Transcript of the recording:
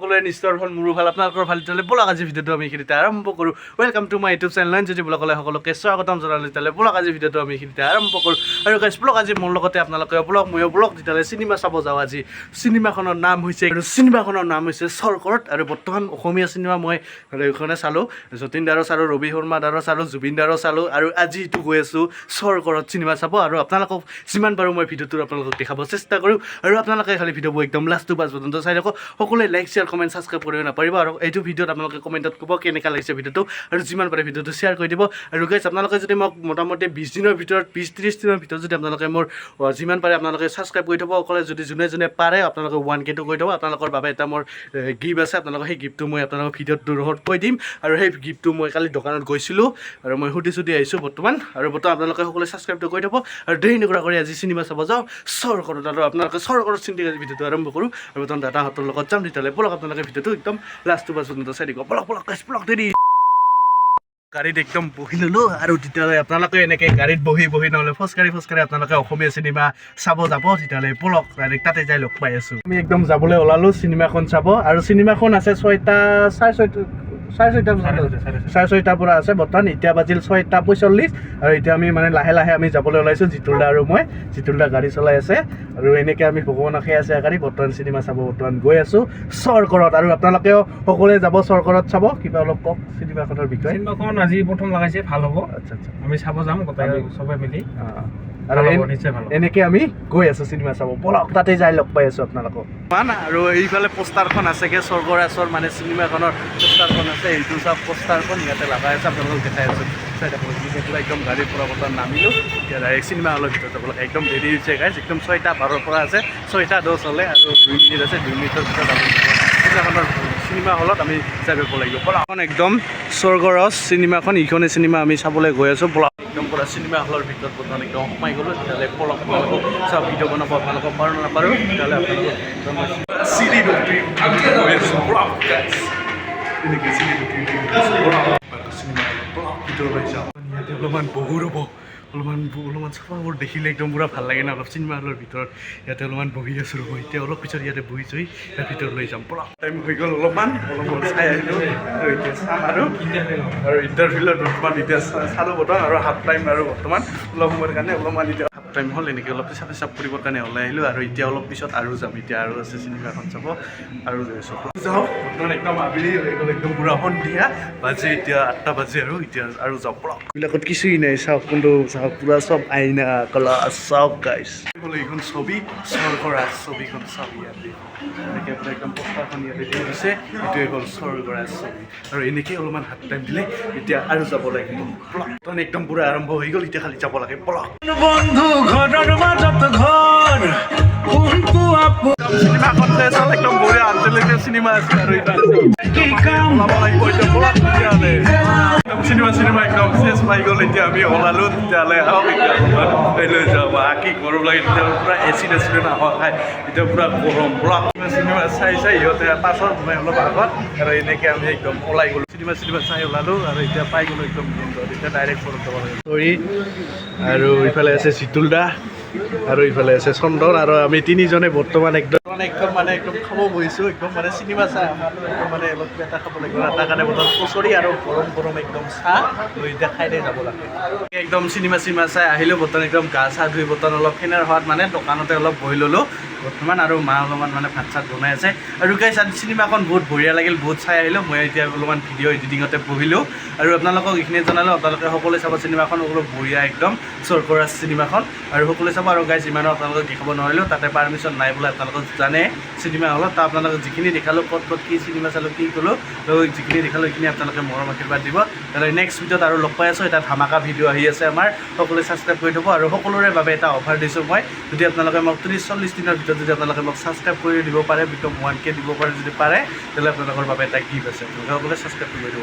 সকলোৰে নিশ্চয় ভাল মোৰো ভাল আপোনালোকৰ ভাল তেতিয়াহ'লে বলক আজি ভিডিঅ'টো আমি এইখিনিতে আৰম্ভ কৰোঁ welcome to my YouTube channel যদি ব্লগলৈ সকলোকে স্বাগতম জনালোঁ তেতিয়াহ'লে বলক আজি ভিডিঅ'টো আমি এইখিনিতে আৰম্ভ কৰোঁ আৰু গাইছ ব্লগ আজি মোৰ লগতে আপোনালোকে ব্লগ ময়ো ব্লগ তেতিয়াহ'লে চিনেমা চাব যাওঁ আজি চিনেমাখনৰ নাম হৈছে স্বৰ্গৰ্থ আৰু বৰ্তমান অসমীয়া চিনেমা মই এইখনে চালোঁ যতীন দাৰো চালোঁ ৰবি শৰ্মা দাৰো চালোঁ জুবিন দাৰো চালোঁ আৰু আজি এইটো গৈ আছোঁ স্বৰ্গৰ্থ চিনেমা চাব আৰু আপোনালোকক যিমান পাৰোঁ মই ভিডিঅ'টো আপোনালোকক দেখাব চেষ্টা কৰোঁ আৰু আপোনালোকে খালি ভিডিঅ'বোৰ একদম লাষ্ট টু পাঁচ পৰ্যন্ত চাই থাকক সকলোৱে লাইক শ্বেয়াৰ কমেণ্ট ছাবস্ক্ৰাইব কৰিব নাপাৰিব আৰু এইটো ভিডিঅ'ত আপোনালোকে কমেণ্টত ক'ব কেনেকুৱা লাগিছে ভিডিঅ'টো আৰু যিমান পাৰে ভিডিঅ'টো শ্বেয়াৰ কৰি দিব আৰু গাইছ আপোনালোকে যদি মোক মোটামুটি 20 দিনৰ ভিতৰত 20-30 দিনৰ ভিতৰত যদি আপোনালোকে মোৰ যিমান পাৰে আপোনালোকে ছাবস্ক্ৰাইব কৰি থ'ব অকলে যদি যোনে পাৰে আপোনালোকে 1K কৰি থ'ব আপোনালোকৰ বাবে এটা মোৰ গিফ্ট আছে আপোনালোকে সেই গিফ্টটো মই আপোনালোকৰ ভিডিঅ'ত দূৰত কৈ দিম আৰু সেই গিফ্টটো মই কালি দোকানত গৈছিলোঁ আৰু মই সুধি আহিছোঁ বৰ্তমান আপোনালোকে সকলোৱে ছাবস্ক্ৰাইবটো কৰি থ'ব আৰু দেৰি নকৰা কৰি আজি চিনেমা চাব যাওঁ স্বৰ্গৰ্থ আৰু আপোনালোকে স্বৰ্গৰ্থ চিন্তা ভিডিঅ'টো আৰম্ভ কৰোঁ আৰু বৰ্তমান দাদাহঁতৰ লগত যাম তেতিয়াহ'লে বলক আপোনালোকে ভিডিঅ'টো একদম লাষ্ট টু পাঁচ পৰ্যন্ত চাই দিব বলক দেৰি গাড়ীত একদম বহি ল'লোঁ আৰু তেতিয়াহ'লে আপোনালোকে এনেকৈ গাড়ীত বহি নহ'লে খোজকাঢ়ি আপোনালোকে অসমীয়া চিনেমা চাব যাব তেতিয়াহ'লে বলক ডাইৰেক্ট তাতে যাই লগ পাই আছোঁ আমি একদম যাবলৈ ওলালোঁ চিনেমাখন চাব আৰু চিনেমাখন আছে চাৰে ছয়টাৰ পৰা আছে বৰ্তমান এতিয়া বাজিল 6:45 আৰু এতিয়া আমি মানে লাহে আমি যাবলৈ ওলাইছোঁ জিতুল দা আৰু মই জিতুল দা গাড়ী চলাই আছে আৰু এনেকৈ আমি ভগৱানক সেই আছে গাড়ী বৰ্তমান চিনেমা চাব বৰ্তমান গৈ আছোঁ স্বৰ্গৰ্থ আৰু আপোনালোকেও সকলোৱে যাব স্বৰ্গৰ্থ চাব কিবা অলপ কওক চিনেমাখনৰ বিষয়ে চিনেমাখন আজি প্ৰথম লগাইছে ভাল হ'ব আচ্ছা আমি চাব যাম গোটেই চবে মিলি আৰু এনেকৈ আমি গৈ আছোঁ চিনেমা চাব বলক তাতে যাই লগ পাই আছোঁ আপোনালোকক আৰু এইফালে পোষ্টাৰখন আছেগৈ স্বৰ্গৰাজৰ মানে চিনেমাখনৰ পোষ্টাৰখন আছে এইটো চাওক পোষ্টাৰখন ইয়াতে লগাই আছে আপোনালোকক দেখাই আছোঁ চাই থাকক পুৰা একদম গাড়ীৰ পৰা বৰ্তমান নামিলোঁ এতিয়া ডাইৰেক্ট চিনেমা হলৰ ভিতৰত যাব লাগে একদম দেৰি হৈছে গাইজ একদম 6:12 পৰা আছে 6:10 হ'লে আৰু 2 মিনিট আছে 2 মিনিটৰ ভিতৰত চিনেমাখনৰ চিনেমা হলত আমি যাই পাব লাগিব বলাখন একদম স্বৰ্গৰাজ চিনেমাখন ইখনে চিনেমা আমি চাবলৈ গৈ আছোঁ বলা একদম পুৰা চিনেমা হলৰ ভিতৰত বৰ্তমান একদম সোমাই গ'লোঁ তেতিয়াহ'লে পলক আপোনালোকক চাব ভিডিঅ' বনাব আপোনালোকক পাৰোঁ নাপাৰোঁ তেতিয়াহ'লে আপোনালোকক অলপমান বহু ৰ'ব অলপমান চাফাবোৰ দেখিলে একদম পূৰা ভাল লাগে না অলপ চিনেমা হলৰ ভিতৰত ইয়াতে অলপমান বহি আছোঁ ৰ'ব এতিয়া অলপ পিছত ইয়াতে বহি চহি ইয়াৰ ভিতৰত লৈ যাম পৰা টাইম হৈ গ'ল অলপমান চাই আহিলোঁ আৰু এতিয়া চাম আৰু ইণ্টাৰভিউত বৰ্তমান এতিয়া চালোঁ বৰ্তমান আৰু হাফ টাইম আৰু বৰ্তমান অলপ সময়ৰ কাৰণে অলপমান এতিয়া হাফ টাইম হ'ল এনেকৈ অলপ পেচাব কৰিবৰ কাৰণে ওলাই আহিলোঁ আৰু এতিয়া অলপ পিছত আৰু যাম এতিয়া আৰু আছে চিনেমাখন চাব আৰু যাওঁ বৰ্তমান একদম আবেলি হৈ গ'ল একদম পূৰা সন্ধিয়া বাজে এতিয়া 8টা বাজে আৰু এতিয়া আৰু যাওঁ পৰা এইবিলাকত কিছুই নাই চাওক কিন্তু চাওক পুৰা চব আইনা কলা চাওক গাইছ বোলে এইখন ছবি স্বৰ্গৰাজ ছবিখন চাওক ইয়াতে এনেকৈ আপোনাৰ একদম পোষ্টাৰখন ইয়াতে দি দিছে এইটোৱে হ'ল স্বৰ্গৰাজ ছবি আৰু এনেকৈ অলপমান হাত টাইম দিলে এতিয়া আৰু যাব লাগিব প্লট একদম পুৰা আৰম্ভ হৈ গ'ল এতিয়া খালি যাব লাগে প্লট বন্ধু ঘৰৰ মাজত ঘৰ চিনেমাখন চেছ হ'ল একদম বঢ়িয়া আন্তৰ্জাতিক চিনেমা আছে আৰু চিনেমা একদম চেছ পাই গ'ল এতিয়া আমি ওলালোঁ তেতিয়াহ'লে আহক এতিয়া লৈ যাওঁ কি কৰোঁ লাগে তেতিয়া পূৰা এচিড নাহক খাই এতিয়া পূৰা গৰম পুৰা চিনেমা চাই সিহঁতে পাছত সোমাই অলপ আগত আৰু এনেকৈ আমি একদম ওলাই গ'লোঁ চিনেমা চাই ওলালোঁ আৰু এতিয়া পাই গ'লোঁ একদম এতিয়া ডাইৰেক্ট ফোনত যাব লাগে চৰি আৰু ইফালে আছে জিতুল দা আৰু ইফালে আছে চন্দন আৰু আমি তিনিজনে বৰ্তমান একদম খাব বহিছোঁ একদম মানে চিনেমা চাই একদম মানে অলপ এটা খাব লাগিব তাৰ কাৰণে বৰ্তমান কচৰি আৰু গৰম একদম চাহ লৈ এতিয়া খাই যাব লাগে একদম চিনেমা চাই আহিলোঁ বৰ্তমান একদম গা চা ধুই বৰ্তমান অলপ ফেনাৰ হোৱাত মানে দোকানতে অলপ বহি ল'লোঁ বৰ্তমান আৰু মা অলপমান মানে ভাত চাত বনাই আছে আৰু গাইছ চিনেমাখন বহুত বঢ়িয়া লাগিল বহুত চাই আহিলোঁ মই এতিয়া অলপমান ভিডিঅ' এডিটিঙতে বহিলোঁ আৰু আপোনালোকক এইখিনি জনালোঁ আপোনালোকে সকলোৱে চাব চিনেমাখন অলপ বঢ়িয়া একদম স্বৰ্গৰাজ চিনেমাখন আৰু সকলোৱে চাব আৰু গাইছ ইমানো আপোনালোকক দেখাব নোৱাৰিলোঁ তাতে পাৰ্মিশ্যন নাই বোলে আপোনালোকক জানে চিনেমা হলত তাৰ আপোনালোকক যিখিনি দেখালোঁ ক'ত কি চিনেমা চালোঁ কি ক'লোঁ যিখিনি দেখালোঁ সেইখিনি আপোনালোকে মৰম আশীৰ্বাদ দিব তাহলে নেক্সট ভিডিঅ'ত আৰু লগ পাই আছোঁ এটা ধামাকা ভিডিঅ' আহি আছে আমাৰ সকলোৱে ছাবস্ক্ৰাইব কৰি থ'ব আৰু সকলোৰে বাবে এটা অফাৰ দিছোঁ মই যদি আপোনালোকে মোক 30-40 দিনৰ ভিতৰত যদি আপোনালোকে মোক ছাবস্ক্ৰাইব কৰি দিব পাৰে একদম 1K দিব পাৰে যদি পাৰে তেতিয়াহ'লে আপোনালোকৰ বাবে এটা গিফ্ট আছে আপোনালোকে সকলোৱে ছাবস্ক্ৰাইব কৰি দিব